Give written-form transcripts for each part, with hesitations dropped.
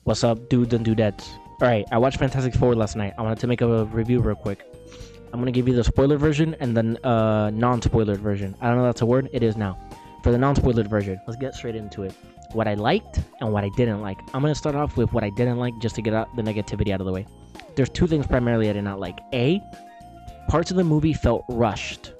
What's up, dudes and dudettes? Alright, I watched Fantastic Four last night. I wanted to make a review real quick. I'm gonna give you the spoiler version and the non-spoilered version. I don't know if that's a word. It is now. For the non-spoilered version, let's get straight into it. What I liked and what I didn't like. I'm gonna start off with what I didn't like just to get the negativity out of the way. There's two things primarily I did not like. A, parts of the movie felt rushed.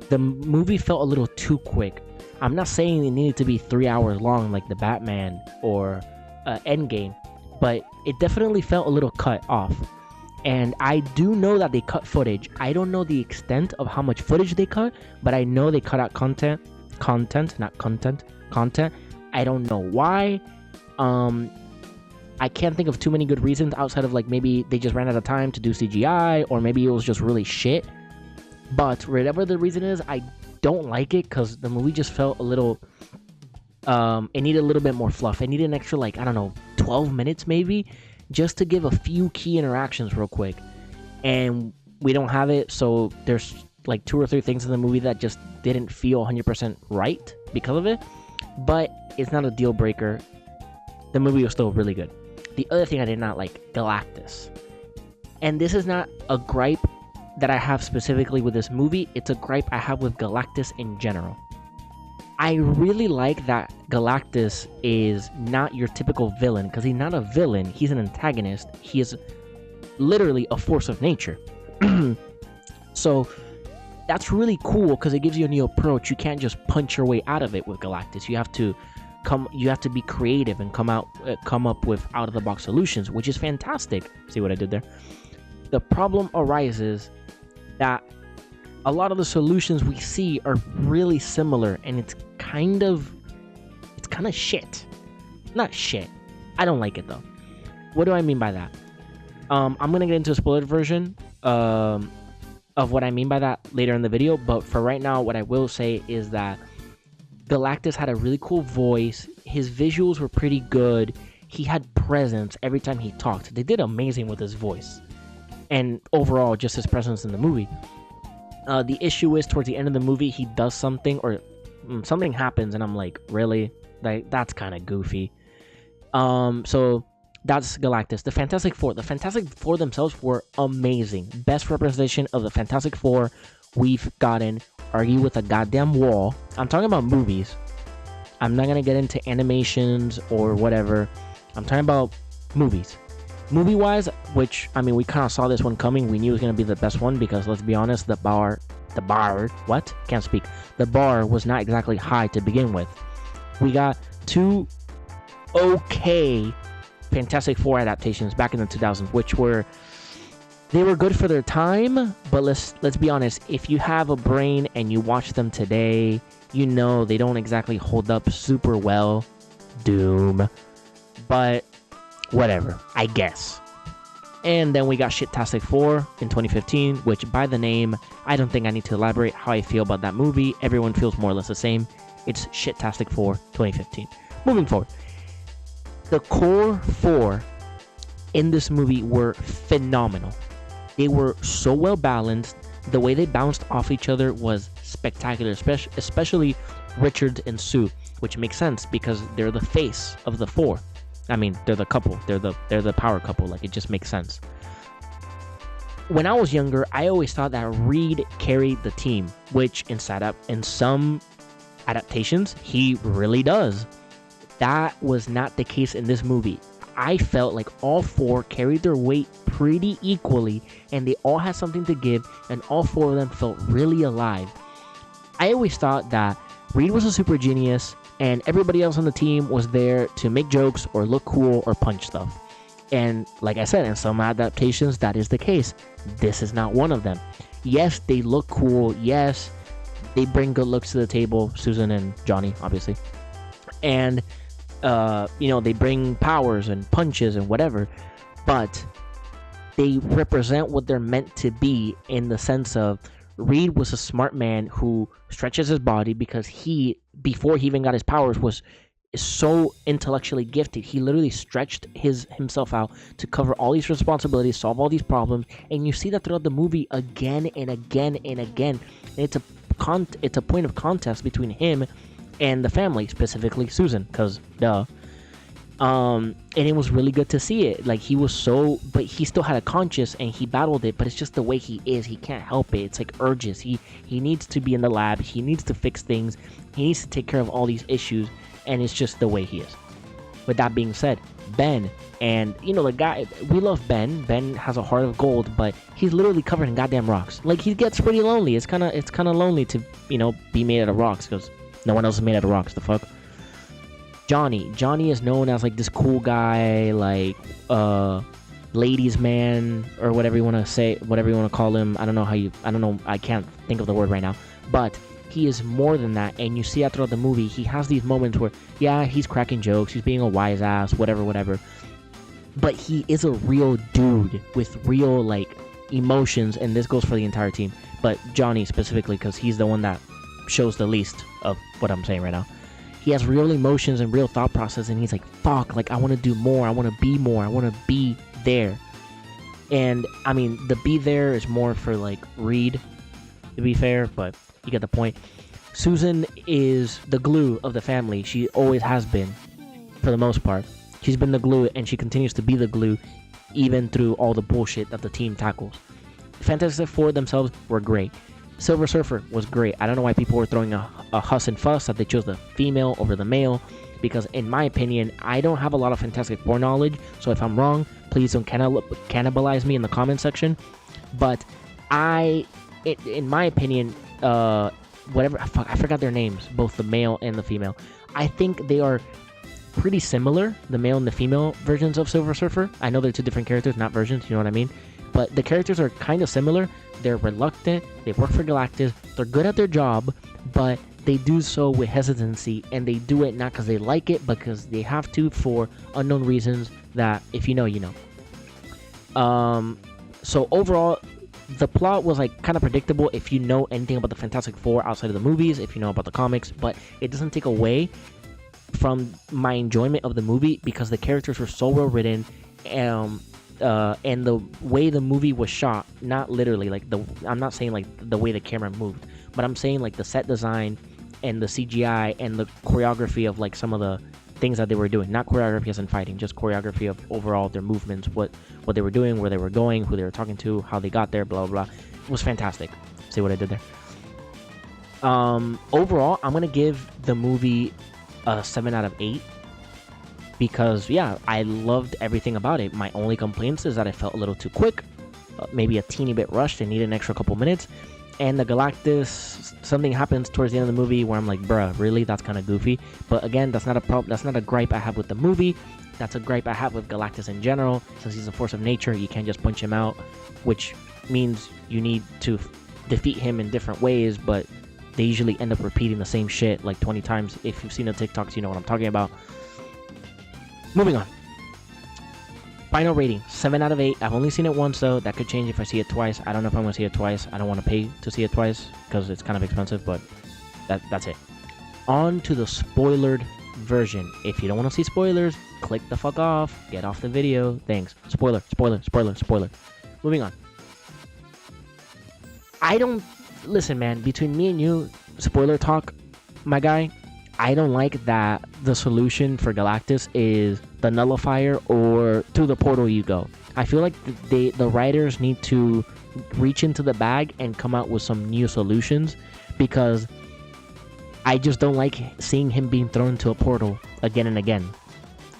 The movie felt a little too quick. I'm not saying it needed to be 3 hours long like the Batman or Endgame, but it definitely felt a little cut off. And I do know that they cut footage. I don't know the extent of how much footage they cut, but I know they cut out content. I don't know why. I can't think of too many good reasons outside of like maybe they just ran out of time to do CGI, or maybe it was just really shit. But whatever the reason is, I don't like it because the movie just felt a little it needed a little bit more fluff. It needed an extra, like, I don't know, 12 minutes maybe, just to give a few key interactions real quick. And we don't have it, so there's like 2 or 3 things in the movie that just didn't feel 100% right because of it. But it's not a deal breaker. The movie was still really good. The other thing I did not like, Galactus. And this is not a gripe that I have specifically with this movie. It's a gripe I have with Galactus in general. I really like that Galactus is not your typical villain, because he's not a villain, he's an antagonist. He is literally a force of nature. So that's really cool because it gives you a new approach. You can't just punch your way out of it with Galactus. You have to be creative and come up with out of the box solutions, which is fantastic. See what I did there? The problem arises that a lot of the solutions we see are really similar, and it's kind of shit. Not shit. I don't like it though. What do I mean by that? I'm gonna get into a spoilered version of what I mean by that later in the video, but for right now, what I will say is that Galactus had a really cool voice. His visuals were pretty good. He had presence every time he talked. They did amazing with his voice, and overall, just his presence in the movie. The issue is towards the end of the movie, he does something or something happens, and I'm like, really? Like, that's kind of goofy. So that's Galactus. The Fantastic Four themselves were amazing. Best representation of the Fantastic Four we've gotten. Argue with a goddamn wall. I'm talking about movies. I'm not gonna get into animations or whatever. I'm talking about movies. Movie-wise, which, I mean, we kind of saw this one coming. We knew it was going to be the best one because, let's be honest, the bar was not exactly high to begin with. We got 2 okay Fantastic Four adaptations back in the 2000s, which were good for their time, but let's be honest, if you have a brain and you watch them today, you know they don't exactly hold up super well. Doom. But whatever, I guess. And then we got Shit-tastic 4 in 2015, which by the name, I don't think I need to elaborate how I feel about that movie. Everyone feels more or less the same. It's Shit-tastic 4 2015. Moving forward. The core 4 in this movie were phenomenal. They were so well balanced. The way they bounced off each other was spectacular, especially Richard and Sue, which makes sense because they're the face of the 4. I mean, they're the couple. They're the power couple. Like, it just makes sense. When I was younger, I always thought that Reed carried the team, which in some adaptations, he really does. That was not the case in this movie. I felt like all 4 carried their weight pretty equally, and they all had something to give, and all 4 of them felt really alive. I always thought that Reed was a super genius, and everybody else on the team was there to make jokes or look cool or punch stuff. And like I said, in some adaptations, that is the case. This is not one of them. Yes, they look cool. Yes, they bring good looks to the table. Susan and Johnny, obviously. And, they bring powers and punches and whatever. But they represent what they're meant to be, in the sense of Reed was a smart man who stretches his body because before he even got his powers, was so intellectually gifted. He literally stretched himself out to cover all these responsibilities, solve all these problems, and you see that throughout the movie again and again and again. And it's a point of contest between him and the family, specifically Susan, because duh. And it was really good to see it. Like, he was so, but he still had a conscience and he battled it, but it's just the way he is. He can't help it. It's like urges. He needs to be in the lab. He needs to fix things. He needs to take care of all these issues, and it's just the way he is. With that being said, Ben, and you know, the guy, we love Ben. Ben has a heart of gold, but he's literally covered in goddamn rocks. Like, he gets pretty lonely. It's kind of lonely to, you know, be made out of rocks, because no one else is made out of rocks. The fuck. Johnny is known as like this cool guy, like ladies man, or whatever you want to say, whatever you want to call him. I don't know, I can't think of the word right now, but he is more than that. And you see that throughout the movie, he has these moments where, yeah, he's cracking jokes, he's being a wise ass, whatever, but he is a real dude with real like emotions, and this goes for the entire team, but Johnny specifically, because he's the one that shows the least of what I'm saying right now. He has real emotions and real thought process, and he's like, fuck, like, I want to do more, I want to be more, I want to be there. And I mean, the be there is more for like Reed, to be fair, but you get the point. Susan is the glue of the family. She always has been, for the most part. She's been the glue, and she continues to be the glue, even through all the bullshit that the team tackles. Fantastic Four themselves were great. Silver Surfer was great. I don't know why people were throwing a huss and fuss that they chose the female over the male, because in my opinion, I don't have a lot of Fantastic Four knowledge, so if I'm wrong, please don't cannibalize me in the comment section. But in my opinion, whatever, I forgot their names, both the male and the female. I think they are pretty similar, the male and the female versions of Silver Surfer. I know they're two different characters, not versions, you know what I mean? But the characters are kind of similar. They're reluctant, they work for Galactus, they're good at their job, but they do so with hesitancy, and they do it not because they like it, but because they have to for unknown reasons that, if you know, you know. So overall, the plot was like kind of predictable if you know anything about the Fantastic Four outside of the movies, if you know about the comics, but it doesn't take away from my enjoyment of the movie, because the characters were so well written, and the way the movie was shot, not literally like I'm not saying like the way the camera moved, but I'm saying like the set design and the CGI and the choreography of like some of the things that they were doing, not choreography as in fighting, just choreography of overall their movements, what they were doing, where they were going, who they were talking to, how they got there, blah blah. It was fantastic. See what I did there? Overall, I'm gonna give the movie a 7 out of 8. Because, yeah, I loved everything about it. My only complaints is that it felt a little too quick, maybe a teeny bit rushed, and needed an extra couple minutes. And the Galactus, something happens towards the end of the movie where I'm like, bruh, really? That's kind of goofy. But again, that's not a problem. That's not a gripe I have with the movie. That's a gripe I have with Galactus in general. Since he's a force of nature, you can't just punch him out, which means you need to defeat him in different ways, but they usually end up repeating the same shit like 20 times. If you've seen the TikToks, you know what I'm talking about. Moving on. Final rating, 7 out of 8. I've only seen it once, though. That could change if I see it twice. I don't know if I'm going to see it twice. I don't want to pay to see it twice because it's kind of expensive, but that's it. On to the spoilered version. If you don't want to see spoilers, click the fuck off. Get off the video. Thanks. Spoiler. Moving on. Listen, man, between me and you, spoiler talk, my guy, I don't like that the solution for Galactus is the nullifier or through the portal you go. I feel like the writers need to reach into the bag and come out with some new solutions, because I just don't like seeing him being thrown to a portal again and again.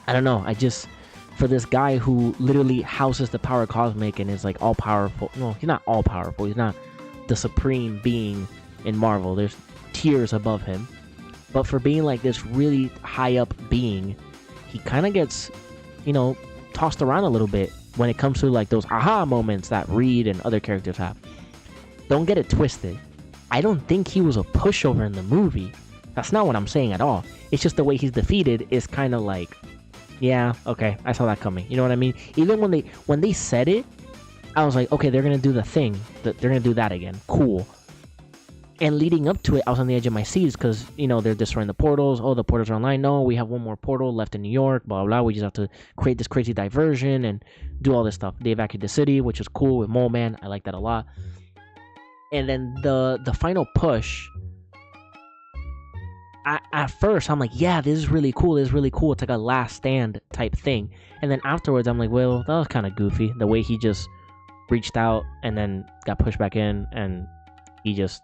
I don't know. For this guy who literally houses the power cosmic and is like all powerful. No, he's not all powerful. He's not the supreme being in Marvel. There's tiers above him. But for being like this really high up being, he kind of gets, tossed around a little bit when it comes to like those aha moments that Reed and other characters have. Don't get it twisted. I don't think he was a pushover in the movie. That's not what I'm saying at all. It's just the way he's defeated is kind of like, yeah, okay, I saw that coming. You know what I mean? Even when they said it, I was like, okay, they're gonna do the thing. They're gonna do that again. Cool. And leading up to it, I was on the edge of my seats because, they're destroying the portals. Oh, the portals are online. No, we have one more portal left in New York, blah, blah, blah. We just have to create this crazy diversion and do all this stuff. They evacuate the city, which is cool with Mole Man. I like that a lot. And then the final push, at first I'm like, yeah, this is really cool. This is really cool. It's like a last stand type thing. And then afterwards, I'm like, well, that was kind of goofy. The way he just reached out and then got pushed back in, and he just,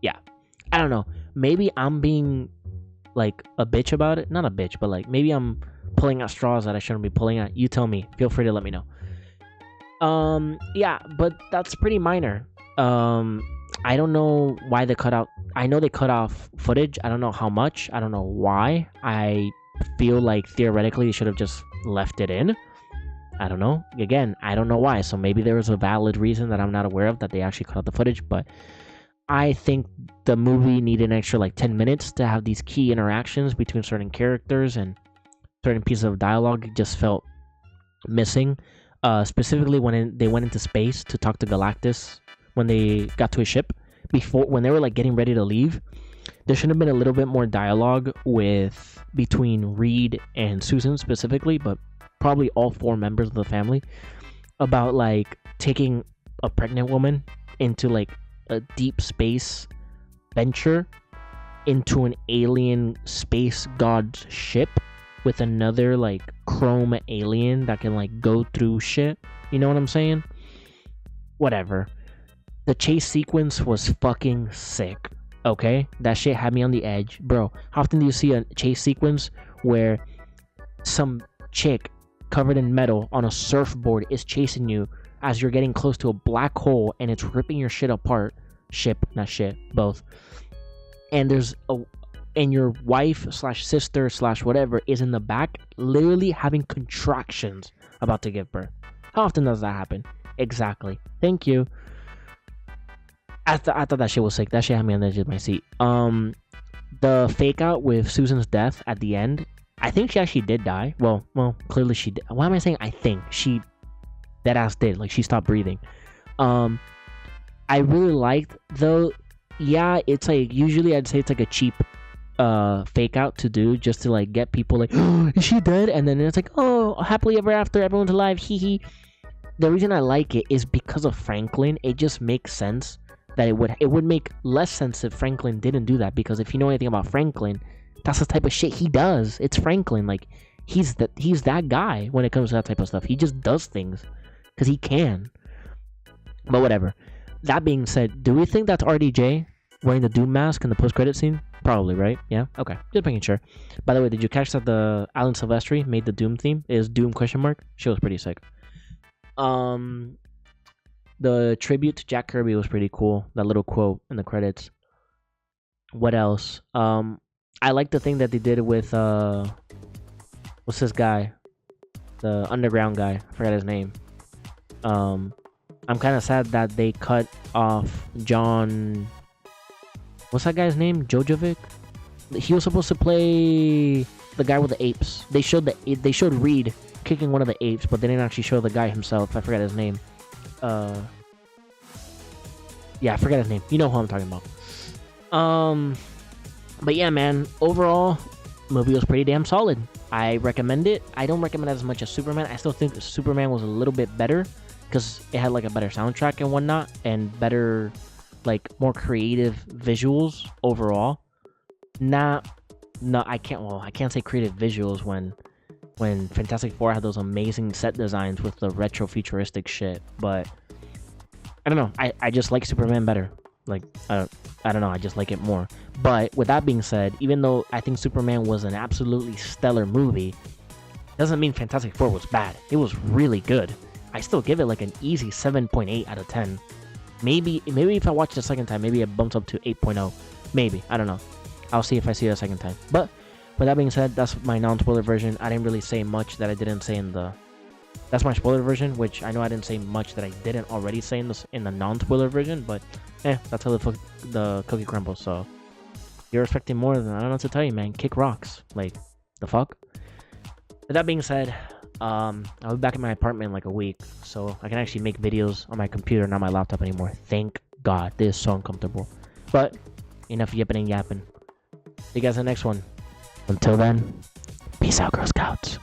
yeah, I don't know. Maybe I'm being like a bitch about it. Not a bitch, but like maybe I'm pulling at straws that I shouldn't be pulling at. You tell me. Feel free to let me know. Yeah, but that's pretty minor. I don't know why they cut out. I know they cut off footage. I don't know how much. I don't know why. I feel like theoretically they should have just left it in. I don't know. Again, I don't know why. So maybe there was a valid reason that I'm not aware of that they actually cut out the footage. But I think the movie needed an extra like 10 minutes to have these key interactions between certain characters and certain pieces of dialogue. It just felt missing. Specifically when they went into space to talk to Galactus when they got to his ship. When they were like getting ready to leave, there should have been a little bit more dialogue between Reed and Susan specifically, but probably all 4 members of the family, about like taking a pregnant woman into like a deep space venture into an alien space god's ship with another like chrome alien that can like go through shit. You know what I'm saying? Whatever. The chase sequence was fucking sick. Okay? That shit had me on the edge. Bro, how often do you see a chase sequence where some chick covered in metal on a surfboard is chasing you as you're getting close to a black hole and it's ripping your shit apart? Not shit, both. And and your wife / sister / whatever is in the back literally having contractions about to give birth. How often does that happen? Exactly. Thank you. I thought that shit was sick. That shit had me on the edge of my seat. The fake out with Susan's death at the end, I think she actually did die. Well, clearly she did. Why am I saying I think? She deadass did. Like, she stopped breathing. I really liked, though, yeah, it's like, usually I'd say it's like a cheap fake out to do just to like get people like, oh, is she dead? And then it's like, oh, happily ever after, everyone's alive, hee hee. The reason I like it is because of Franklin. It just makes sense that it would make less sense if Franklin didn't do that, because if you know anything about Franklin, that's the type of shit he does. It's Franklin. Like, he's that guy when it comes to that type of stuff. He just does things because he can. But whatever. That being said, do we think that's RDJ wearing the Doom mask in the post-credit scene? Probably, right? Yeah? Okay. Just making sure. By the way, did you catch that the Alan Silvestri made the Doom theme? Is Doom ? She was pretty sick. The tribute to Jack Kirby was pretty cool. That little quote in the credits. What else? I like the thing that they did with what's this guy? The underground guy. I forgot his name. I'm kind of sad that they cut off John. What's that guy's name? Jojovic? He was supposed to play the guy with the apes. They showed Reed kicking one of the apes, but they didn't actually show the guy himself. I forgot his name. Yeah, I forgot his name. You know who I'm talking about. But yeah, man, overall, movie was pretty damn solid. I recommend it. I don't recommend it as much as Superman. I still think Superman was a little bit better because it had like a better soundtrack and whatnot, and better, like, more creative visuals overall. I can't say creative visuals when Fantastic Four had those amazing set designs with the retro futuristic shit, but I don't know. I just like Superman better. Like, I don't know. I just like it more. But with that being said, even though I think Superman was an absolutely stellar movie, doesn't mean Fantastic Four was bad. It was really good. I still give it like an easy 7.8 out of 10. Maybe if I watch it a second time, maybe it bumps up to 8.0. Maybe. I don't know. I'll see if I see it a second time. But with that being said, that's my non-spoiler version. I didn't really say much that I didn't say in the... That's my spoiler version, which I know I didn't say much that I didn't already say in the non-spoiler version, but that's how the cookie crumbles. So if you're expecting more, then I don't know what to tell you, man. Kick rocks. Like, the fuck? With that being said, I'll be back in my apartment in like a week, so I can actually make videos on my computer, not my laptop anymore. Thank God. This is so uncomfortable. But enough yipping and yapping. See you guys in the next one. Until then, peace out, Girl Scouts.